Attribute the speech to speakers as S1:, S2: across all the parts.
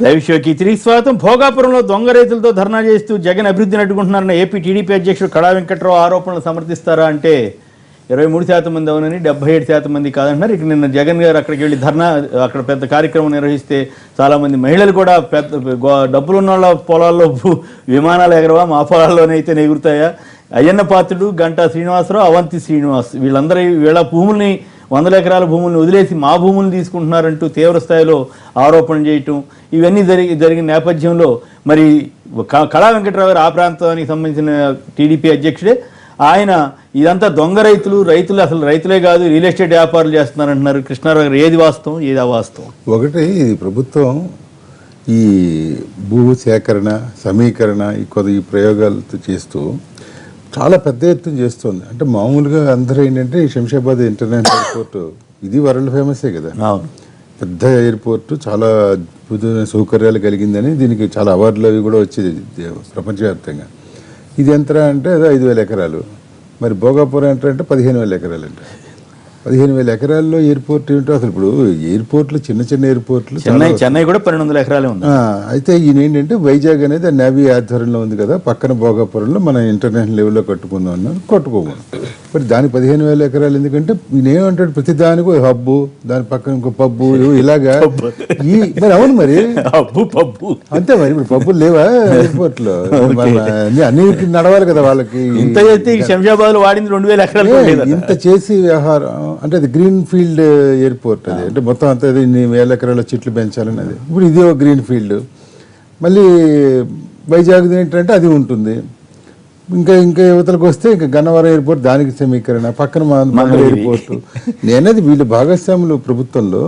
S1: Live షోకి తిరిగి స్వాగతం. భోగాపురంలో దొంగ రైతులతో ధర్నా చేస్తూ జగన్ అభివృద్ధిని అడ్డుకుంటున్నారన్న ఏపీ టీడీపీ అధ్యక్షుడు కళా వెంకట్రావు ఆరోపణలు సమర్థిస్తారా అంటే 23% మంది అవునని 77% మంది కాదంటున్నారు. ఇక నిన్న జగన్ గారు అక్కడికి వెళ్ళి అక్కడ పెద్ద కార్యక్రమం నిర్వహిస్తే చాలామంది మహిళలు కూడా డబ్బులు ఉన్న వాళ్ళ పొలాల్లో విమానాలు ఎగరవా, మా పొలాల్లోనే అయితే ఎగురుతాయా, అయ్యన్న పాత్రుడు, గంటా శ్రీనివాసరావు, అవంతి శ్రీనివాస్ వీళ్ళ భూముల్ని 100 ఎకరాల భూముల్ని వదిలేసి మా భూములను తీసుకుంటున్నారంటూ తీవ్ర స్థాయిలో ఆరోపణ చేయటం ఇవన్నీ జరిగిన నేపథ్యంలో మరి కళా వెంకట్రావు గారు ఆ ప్రాంతానికి సంబంధించిన టీడీపీ అధ్యక్షుడే, ఆయన ఇదంతా దొంగ రైతులు అసలు రైతులే కాదు రియల్ ఎస్టేట్ వ్యాపారాలు చేస్తున్నారంటున్నారు. కృష్ణారావు గారు ఏది వాస్తవం ఏది అవాస్తవం?
S2: ఒకటి, ప్రభుత్వం ఈ భూ సేకరణ సమీకరణ ఈ ప్రయోగాలతో చేస్తూ చాలా పెద్ద ఎత్తున చేస్తుంది. అంటే మామూలుగా అందరూ ఏంటంటే ఈ శంషాబాద్ ఇంటర్నేషనల్ ఎయిర్పోర్ట్ ఇది వరల్డ్ ఫేమసే కదా, పెద్ద ఎయిర్పోర్ట్, చాలా అద్భుతమైన సౌకర్యాలు కలిగిందని దీనికి చాలా అవార్డులు అవి కూడా వచ్చేది ప్రపంచవ్యాప్తంగా. ఇది ఎంత అంటే అదే 5,000 ఎకరాలు. మరి భోగాపురం అంటే 15,000 ఎకరాలు అంటే 15,000 ఎకరాల్లో ఎయిర్పోర్ట్ ఏంటో అసలు. ఇప్పుడు ఎయిర్పోర్ట్లు చిన్న ఎయిర్పోర్ట్లు
S1: చెన్నై కూడా 1200 ఎకరాలే ఉంది.
S2: అయితే ఈయన ఏంటంటే వైజాగ్ అనేది నేవీ ఆధ్వర్యంలో ఉంది కదా, పక్కన భోగాపురంలో మన ఇంటర్నేషనల్ లెవెల్లో కట్టుకుందాం అన్నారు, కట్టుకోమని. మరి దాని 15,000 ఎకరాలు ఎందుకంటే ఈయన ఏమంటాడు, ప్రతి దానికి హబ్బు, దాని పక్కన ఇంకో పబ్బు, ఇలాగా మరి అవును మరి
S1: పబ్బు
S2: అంతే. మరి ఇప్పుడు పబ్బులు లేవా ఎయిర్పోర్ట్ లో? అన్నిటికీ నడవాలి కదా వాళ్ళకి.
S1: శంషాబాద్ లో వాడింది 2,000 ఎకరాలు.
S2: ఇంత చేసి వ్యవహారం అంటే అది గ్రీన్ ఫీల్డ్ ఎయిర్పోర్ట్ అది. అంటే మొత్తం అంతా ఇన్ని 1,000 ఎకరాల చెట్లు పెంచాలని అది. ఇప్పుడు ఇది ఒక గ్రీన్ ఫీల్డ్. మళ్ళీ వైజాగ్ ఏంటంటే అది ఉంటుంది. ఇంకా యువతలకు వస్తే ఇంకా గన్నవరం ఎయిర్పోర్ట్, దానికి సమీకరణ, పక్కన మంగళ ఎయిర్పోర్ట్. నేనది వీళ్ళ భాగస్వాములు ప్రభుత్వంలో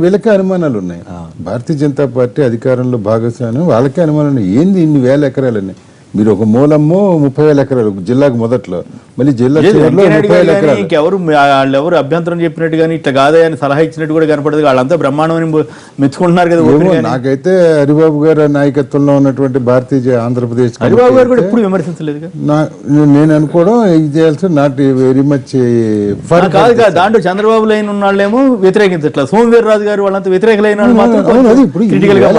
S2: వీళ్ళకే అనుమానాలు ఉన్నాయి. భారతీయ జనతా పార్టీ అధికారంలో భాగస్వామ్యం వాళ్ళకే అనుమానాలు ఉన్నాయి. ఏంది ఇన్ని 1,000 ఎకరాలని? మీరు ఒక మూలమ్మో 30,000 ఎకరాలు జిల్లాకు మొదట్లో, మళ్ళీ జిల్లా చివరిలో 30,000 ఎకరాలు.
S1: వాళ్ళెవరు అభ్యంతరం చెప్పినట్టు కానీ ఇట్లా కాదని సలహా ఇచ్చినట్టు కూడా కనపడదు. వాళ్ళంతా బ్రహ్మాండమని మెచ్చుకుంటున్నారు కదా.
S2: నాకైతే హరిబాబు గారి నాయకత్వంలో ఉన్నటువంటి భారతీయ ఆంధ్రప్రదేశ్
S1: హరిబాబు గారు కూడా ఎప్పుడు విమర్శించలేదు.
S2: నేను అనుకోవడం ఇది చేయాల్సి నాట్ వెరీ మచ్
S1: కాదు. దాంట్లో చంద్రబాబు లైన్ ఉన్న వాళ్ళేమో వ్యతిరేకించట్లా, సోమవీర్రాజు గారు వాళ్ళంతా వ్యతిరేక లైన్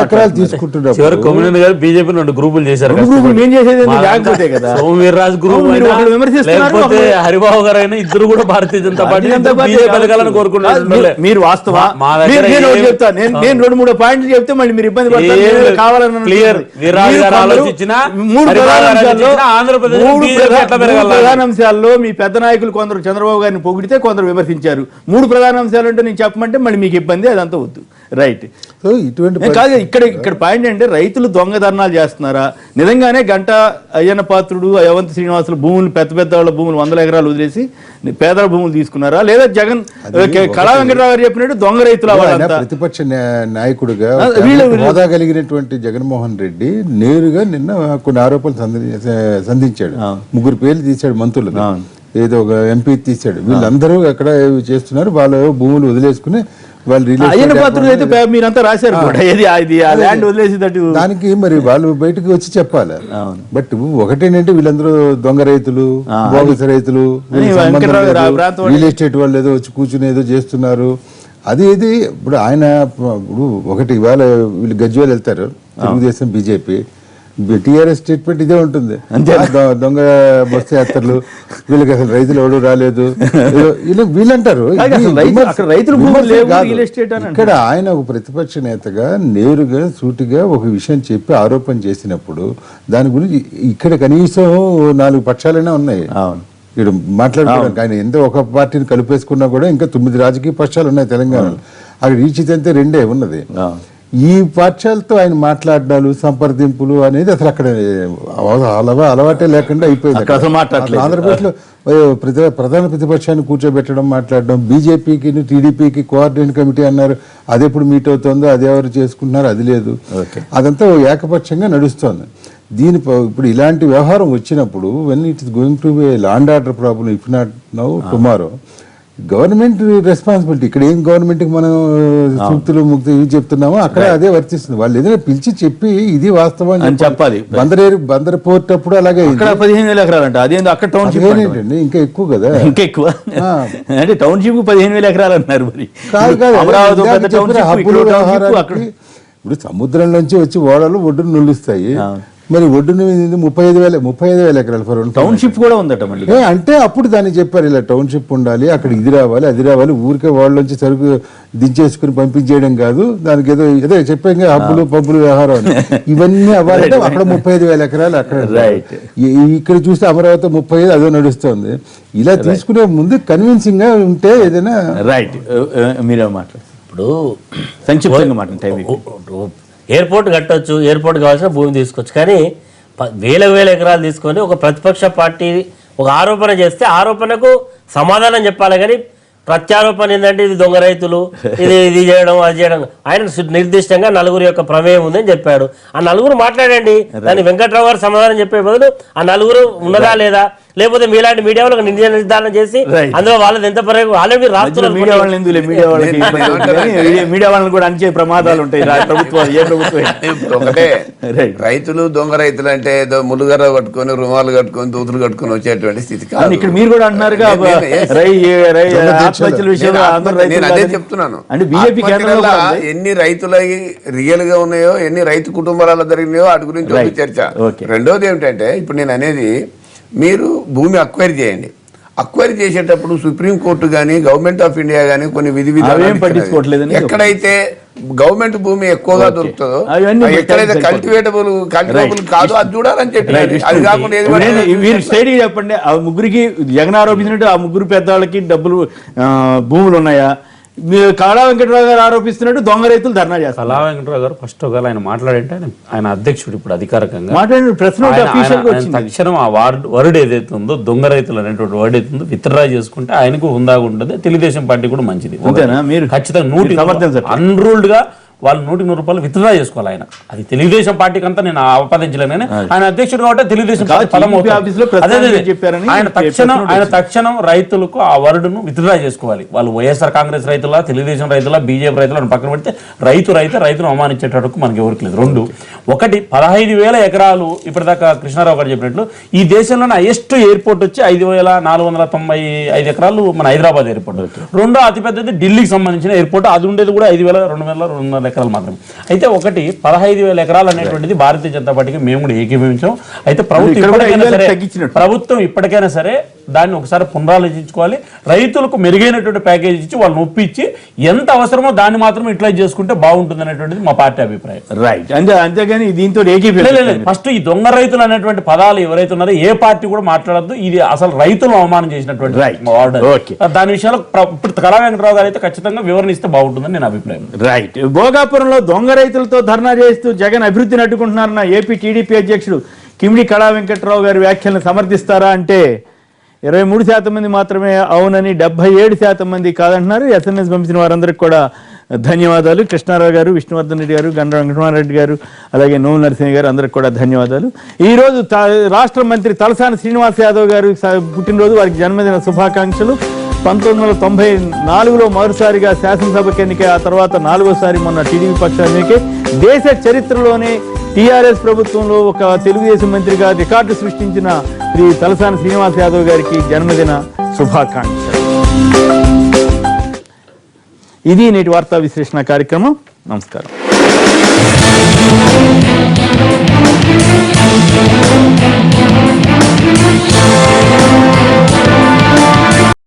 S2: ఎకరాలు తీసుకుంటున్నారు.
S3: బీజేపీ 2 గ్రూపులు చేశారు. హరిబాబు గారు అయినా ఇద్దరు కూడా భారతీయ జనతా పార్టీ బతకాలని కోరుకుంటున్నారు.
S1: మీరు వాస్తవా? నేను 2-3 పాయింట్లు చెప్తే మళ్ళీ మీరు ఇబ్బంది పడతారు. ప్రధాన అంశాల్లో మీ పెద్ద నాయకులు కొందరు చంద్రబాబు గారిని పొగిడితే కొందరు విమర్శించారు. 3 ప్రధాన అంశాలు అంటే నేను చెప్పమంటే మళ్ళీ మీకు ఇబ్బంది, అదంతా వద్దు. రైట్. సో ఇటువంటి కాదు. ఇక్కడ పాయింట్ అంటే రైతులు దొంగ ధర్నాలు చేస్తున్నారా? నిజంగానే గంటా అయ్యన్న పాత్రుడు, అవంతి శ్రీనివాసులు భూములు, పెద్ద వాళ్ళ భూములు 100 ఎకరాలు వదిలేసి పేదల భూములు తీసుకున్నారా? లేదా జగన్ కళా వెంకట్రావు గారు చెప్పినట్టు దొంగ రైతుల
S2: ప్రతిపక్ష నాయకుడిగా హోదా కలిగినటువంటి జగన్మోహన్ రెడ్డి నేరుగా నిన్న కొన్ని ఆరోపణలు సంధించాడు. 3 పేర్లు తీశాడు మంత్రులు, ఏదో ఒక ఎంపీ తీశాడు. వీళ్ళందరూ ఎక్కడ చేస్తున్నారు, వాళ్ళు భూములు వదిలేసుకుని
S1: అయ్యన్న పాత్రుడు అయితే మీరంతా రాశారు
S2: దానికి. మరి వాళ్ళు బయటకు వచ్చి చెప్పాలి. బట్ ఒకటేంటంటే వీళ్ళందరూ దొంగ రైతులు, బోగస్ రైతులు, రియల్ ఎస్టేట్ వాళ్ళు ఏదో వచ్చి కూర్చుని ఏదో చేస్తున్నారు. అది ఇది. ఇప్పుడు ఆయన ఇప్పుడు ఒకటి ఇవాళ వీళ్ళు గజ్వేల్ వెళ్తారు, తెలుగుదేశం బీజేపీ, టీఆర్ఎస్ స్టేట్మెంట్ ఇదే ఉంటుంది. దొంగ బస్సు యాత్రలు, వీళ్ళకి అసలు రైతులు ఎవరు రాలేదు వీళ్ళంటారు. ఇక్కడ ఆయన ఒక ప్రతిపక్ష నేతగా నేరుగా సూటిగా ఒక విషయం చెప్పి ఆరోపణ చేసినప్పుడు దాని గురించి ఇక్కడ కనీసం 4 పక్షాలైనా ఉన్నాయి ఇక్కడ మాట్లాడుకోవడానికి. ఆయన ఎంత ఒక పార్టీని కలిపేసుకున్నా కూడా ఇంకా 9 రాజకీయ పక్షాలు ఉన్నాయి తెలంగాణలో. అక్కడ ఈచితంతే 2 ఉన్నది. ఈ పక్షాలతో ఆయన మాట్లాడాలు, సంప్రదింపులు అనేది అసలు అక్కడ అలవాటే లేకుండా అయిపోయింది. ఆంధ్రప్రదేశ్లో ప్రధాన ప్రతిపక్షాన్ని కూర్చోబెట్టడం, మాట్లాడడం, బీజేపీకి టీడీపీకి కోఆర్డినేట్ కమిటీ అన్నారు, అది ఎప్పుడు మీట్ అవుతుందో అది ఎవరు చేసుకుంటున్నారు అది లేదు. అదంతా ఏకపక్షంగా నడుస్తోంది. ఇప్పుడు ఇలాంటి వ్యవహారం వచ్చినప్పుడు when it is going to be law and order problem, if not now tomorrow, government responsibility. ఇక్కడ ఏం గవర్నమెంట్ కి మనం సూక్తులు ముక్తి ఇవి చెప్తున్నామో అక్కడ అదే వర్తిస్తుంది. వాళ్ళు ఏదైనా పిలిచి చెప్పి ఇది వాస్తవం అని చెప్పాలి. బందర్ పోర్ట్ అప్పుడు అలాగే
S1: 15,000 ఎకరాలు అంట. అదే అక్కడ టౌన్షిప్
S2: ఏంటండి ఇంకా ఎక్కువ కదా,
S1: ఇంకా ఎక్కువ అంటే టౌన్షిప్ 15,000 ఎకరాలు అన్నారు. మరి
S2: కాదు ఇప్పుడు సముద్రం నుంచి వచ్చి ఓడలు ఒడ్డును నిలుస్తాయి. మరి ఒడ్డున 35,000 ఎకరాలు ఫర్
S1: టౌన్షిప్ కూడా ఉందట మళ్ళీ.
S2: అంటే అప్పుడు దాన్ని చెప్పారు ఇలా టౌన్షిప్ ఉండాలి, అక్కడ ఇది రావాలి అది రావాలి, ఊరికే వాళ్ళ నుంచి సరుకు దించేసుకుని పంపించేయడం కాదు, దానికి ఏదో చెప్పాం హబ్బులు పబ్బులు వ్యవహారం అని. ఇవన్నీ అవ్వాలంటే అక్కడ 35,000 ఎకరాలు అక్కడ. ఇక్కడ చూస్తే అమరావతి 35 అదో నడుస్తుంది. ఇలా తీసుకునే ముందు కన్విన్సింగ్ గా ఉంటే ఏదైనా
S1: రైట్. మీరే మాట్లాడు
S3: ఇప్పుడు
S1: సంక్షిప్తంగా మాట్లాడు.
S3: ఎయిర్పోర్ట్ కట్టొచ్చు, ఎయిర్పోర్ట్ కావాల్సిన భూమి తీసుకోవచ్చు, కానీ వేల ఎకరాలు తీసుకొని ఒక ప్రతిపక్ష పార్టీ ఒక ఆరోపణ చేస్తే ఆరోపణకు సమాధానం చెప్పాలి, కానీ ప్రత్యారోపణ ఏంటంటే ఇది దొంగ రైతులు, ఇది చేయడం అది చేయడం. ఆయన నిర్దిష్టంగా నలుగురు యొక్క ప్రమేయం ఉందని చెప్పాడు. ఆ నలుగురు మాట్లాడండి, దాన్ని వెంకట్రావు గారు సమాధానం చెప్పే బదులు ఆ నలుగురు ఉన్నదా లేదా, లేకపోతే మీలాంటి మీడియా వాళ్ళకి నిర్ధారణ చేసి అందులో వాళ్ళది ఎంత ఆల్రెడీ రాస్తున్నారు.
S1: మీడియా వాళ్ళని ఎందుకు, మీడియా వాళ్ళని కూడా అంచే ప్రమాదాలు ఉంటాయి ప్రభుత్వాలు. ఏ ప్రభుత్వం
S4: ఒకటే రైతులు దొంగ రైతులు అంటే ఏదో ములుగర కట్టుకొని రుమాలు కట్టుకొని దూతులు కట్టుకొని వచ్చేటువంటి స్థితి కాదు.
S1: ఇక్కడ మీరు కూడా అంటున్నారుగా ఆత్మహత్యల విషయంలో
S4: నేను అదే చెప్తున్నాను.
S1: అంటే బీజేపీ
S4: ఎన్ని రైతులు రియల్ గా ఉన్నాయో, ఎన్ని రైతు కుటుంబాల జరిగినాయో వాటి గురించి ఒక చర్చ. రెండోది ఏమిటంటే ఇప్పుడు నేను అనేది, మీరు భూమి అక్వైర్ చేయండి. అక్వైర్ చేసేటప్పుడు సుప్రీంకోర్టు కానీ గవర్నమెంట్ ఆఫ్ ఇండియా కానీ కొన్ని విధి విధానాలు, ఎక్కడైతే గవర్నమెంట్ భూమి ఎక్కువగా దొరుకుతుందో, ఎక్కడైతే కల్టివేటబుల్ కాదు అది చూడాలని చెప్పి. అది కాకుండా
S1: చెప్పండి, ఆ ముగ్గురికి జగన్ ఆరోపించినట్టు ఆ ముగ్గురు పెద్దవాళ్ళకి డబ్బులు భూములు ఉన్నాయా? కళా వెంకటరావు గారు ఆరోపిస్తున్నట్టు దొంగ రైతులు ధర్నా చేస్తారు.
S3: కళా వెంకటరావు గారు ఫస్ట్ ఒకవేళ ఆయన మాట్లాడంటే ఆయన అధ్యక్షుడు ఇప్పుడు అధికారికంగా తక్షణం ఆ వర్డ్ ఏదైతే ఉందో దొంగ రైతులు అనేటువంటి వర్డ్ అయితే ఉందో విత్డ్రా చేసుకుంటే ఆయనకు హుందాగా ఉంటుంది. తెలుగుదేశం పార్టీ కూడా మంచిది. ఖచ్చితంగా 100 అన్రూల్డ్ గా వాళ్ళు 100 రూపాయలు విత్డ్రా చేసుకోవాలి. ఆయన అది తెలుగుదేశం పార్టీకి అంతా నేను ఆపాదించలేనని, ఆయన అధ్యక్షుడు కాబట్టి తెలుగుదేశం ఆయన తక్షణం రైతులకు ఆ వర్డును విత్డ్రా చేసుకోవాలి. వాళ్ళు వైఎస్ఆర్ కాంగ్రెస్ రైతుల, తెలుగుదేశం రైతుల, బీజేపీ రైతులను పక్కన పెడితే రైతును అవమానించేటట్టు మనకి ఎవరికి లేదు. 2 ఒకటి 15,000 ఎకరాలు ఇప్పటిదాకా కృష్ణారావు గారు చెప్పినట్లు ఈ దేశంలోనే హైయెస్ట్ ఎయిర్పోర్ట్ వచ్చి 5,495 ఎకరాలు మన హైదరాబాద్ ఎయిర్పోర్ట్. రెండో అతిపెద్దది ఢిల్లీకి సంబంధించిన ఎయిర్పోర్ట్, అది ఉండేది కూడా 5,200 ఎకరాలు మాత్రమే. అయితే ఒకటి 15,000 ఎకరాలు అనేటువంటిది భారతీయ జనతా పార్టీకి మేము కూడా ఏకీభవించాం. అయితే ప్రభుత్వం ఇప్పటికైనా సరే దాన్ని ఒకసారి పునరాలోచించుకోవాలి. రైతులకు మెరుగైనటువంటి ప్యాకేజ్ ఇచ్చి వాళ్ళని ఒప్పించి ఎంత అవసరమో దాన్ని మాత్రం యూటిలైజ్ చేసుకుంటే బాగుంటుంది అనేటువంటిది మా పార్టీ అభిప్రాయం.
S1: రైట్. అంతేగాని దీంతో
S3: ఫస్ట్ ఈ దొంగ రైతులు అనేటువంటి పదాలు ఎవరైతే ఉన్నారో ఏ పార్టీ కూడా మాట్లాడద్దు. ఇది అసలు రైతులు అవమానం చేసినటువంటి ఆర్డర్. దాని విషయంలో ఇప్పుడు కళా వెంకటరావు గారు అయితే ఖచ్చితంగా వివరణ ఇస్తే బాగుంటుందని నేను అభిప్రాయం.
S1: రైట్. భోగాపురంలో దొంగ రైతులతో ధర్నా చేస్తూ జగన్ అభివృద్ధిని అడ్డుకుంటున్నారన్న ఏపీ టీడీపీ అధ్యక్షుడు కిమిడి కళా వెంకట్రావు గారి వ్యాఖ్యలను సమర్థిస్తారా అంటే 23% మంది మాత్రమే అవునని, 77% మంది కాదంటున్నారు. SMS పంపించిన వారందరికీ కూడా ధన్యవాదాలు. కృష్ణారావు గారు, విష్ణువర్ధన్ రెడ్డి గారు, గండ్ర వెంకటరామరెడ్డి గారు, అలాగే నోము నరసింహ గారు, అందరికి కూడా ధన్యవాదాలు. ఈరోజు రాష్ట్ర మంత్రి తలసాని శ్రీనివాస్ యాదవ్ గారు పుట్టినరోజు, వారికి జన్మదిన శుభాకాంక్షలు. 1994లో మొదటిసారిగా శాసనసభకు ఎన్నిక, ఆ తర్వాత 4వసారి మొన్న టీడీపీ పక్షానికి. దేశ చరిత్రలోనే టీఆర్ఎస్ ప్రభుత్వంలో ఒక తెలుగుదేశం మంత్రిగా రికార్డు సృష్టించిన శ్రీ తలసాని శ్రీనివాస్ యాదవ్ గారికి జన్మదిన శుభాకాంక్షలు. ఇది నేటి వార్తా విశ్లేషణ కార్యక్రమం. నమస్కారం.